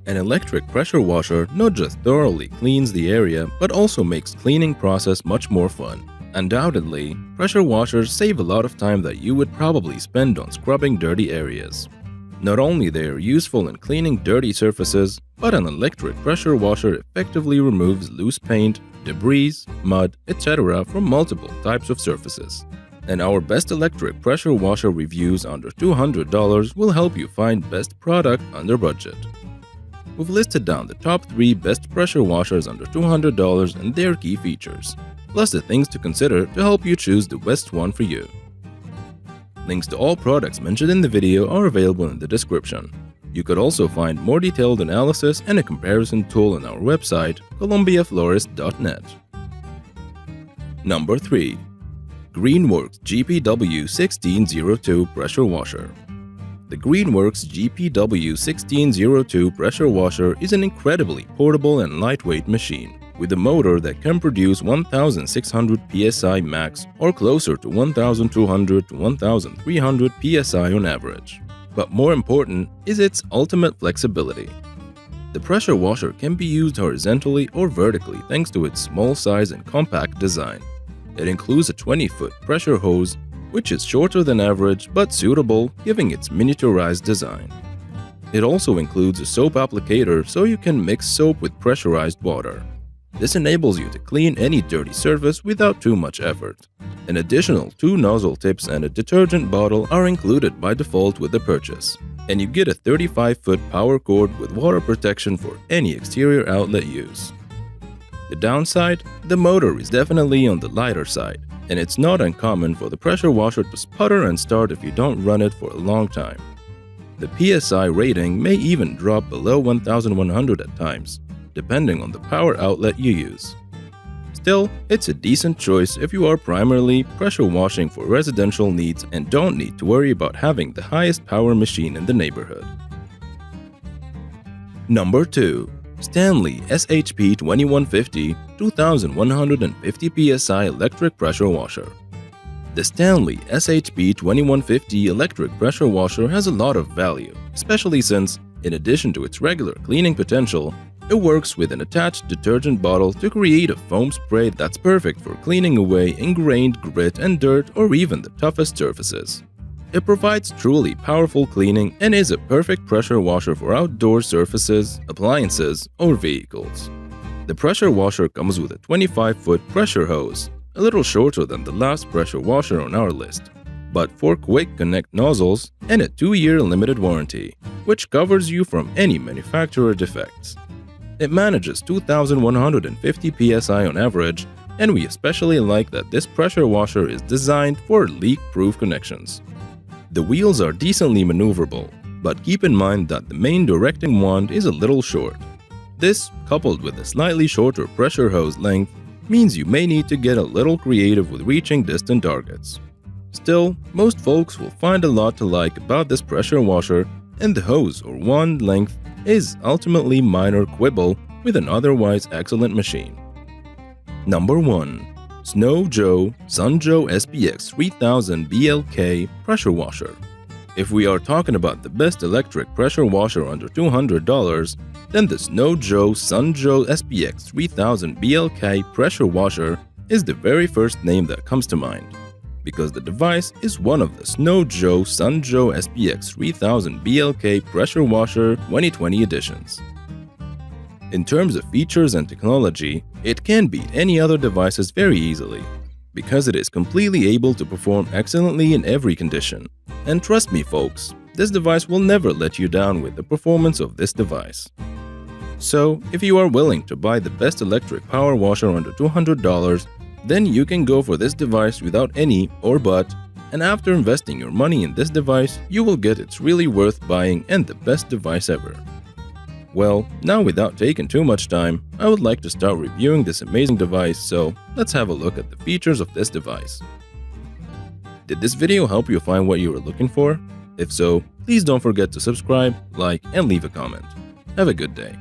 An electric pressure washer not just thoroughly cleans the area but also makes cleaning process much more fun. Undoubtedly, pressure washers save a lot of time that you would probably spend on scrubbing dirty areas. Not only they are useful in cleaning dirty surfaces, but an electric pressure washer effectively removes loose paint, debris, mud, etc. from multiple types of surfaces. And our best electric pressure washer reviews under $200 will help you find best product under budget. We've listed down the top 3 best pressure washers under $200 and their key features, plus the things to consider to help you choose the best one for you. Links to all products mentioned in the video are available in the description. You could also find more detailed analysis and a comparison tool on our website, columbiaflorist.net. Number 3. Greenworks GPW1602 Pressure Washer. The Greenworks GPW1602 pressure washer is an incredibly portable and lightweight machine, with a motor that can produce 1,600 psi max or closer to 1,200 to 1,300 psi on average. But more important is its ultimate flexibility. The pressure washer can be used horizontally or vertically thanks to its small size and compact design. It includes a 20-foot pressure hose, which is shorter than average but suitable, giving its miniaturized design. It also includes a soap applicator so you can mix soap with pressurized water. This enables you to clean any dirty surface without too much effort. An additional 2 nozzle tips and a detergent bottle are included by default with the purchase, and you get a 35-foot power cord with water protection for any exterior outlet use. The downside? The motor is definitely on the lighter side, and it's not uncommon for the pressure washer to sputter and start if you don't run it for a long time. The PSI rating may even drop below 1,100 at times, depending on the power outlet you use. Still, it's a decent choice if you are primarily pressure washing for residential needs and don't need to worry about having the highest power machine in the neighborhood. Number 2. Stanley SHP2150 2150 psi electric pressure washer. The Stanley SHP2150 electric pressure washer has a lot of value, especially since, in addition to its regular cleaning potential, it works with an attached detergent bottle to create a foam spray that's perfect for cleaning away ingrained grit and dirt or even the toughest surfaces. It provides truly powerful cleaning and is a perfect pressure washer for outdoor surfaces, appliances, or vehicles. The pressure washer comes with a 25-foot pressure hose, a little shorter than the last pressure washer on our list, but 4 quick connect nozzles and a 2-year limited warranty, which covers you from any manufacturer defects. It manages 2,150 psi on average, and we especially like that this pressure washer is designed for leak-proof connections. The wheels are decently maneuverable, but keep in mind that the main directing wand is a little short. This, coupled with a slightly shorter pressure hose length, means you may need to get a little creative with reaching distant targets. Still, most folks will find a lot to like about this pressure washer, and the hose or wand length is ultimately minor quibble with an otherwise excellent machine. Number 1. Snow Joe Sun Joe SPX 3000 BLK Pressure Washer. If we are talking about the best electric pressure washer under $200, then the Snow Joe Sun Joe SPX 3000 BLK Pressure Washer is the very first name that comes to mind, because the device is one of the Snow Joe Sun Joe SPX 3000 BLK Pressure Washer 2020 editions. In terms of features and technology, it can beat any other devices very easily, because it is completely able to perform excellently in every condition. And trust me folks, this device will never let you down with the performance of this device. So, if you are willing to buy the best electric power washer under $200, then you can go for this device without any or but, and after investing your money in this device, you will get it's really worth buying and the best device ever. Well, now without taking too much time, I would like to start reviewing this amazing device, so let's have a look at the features of this device. Did this video help you find what you were looking for? If so, please don't forget to subscribe, like, and leave a comment. Have a good day.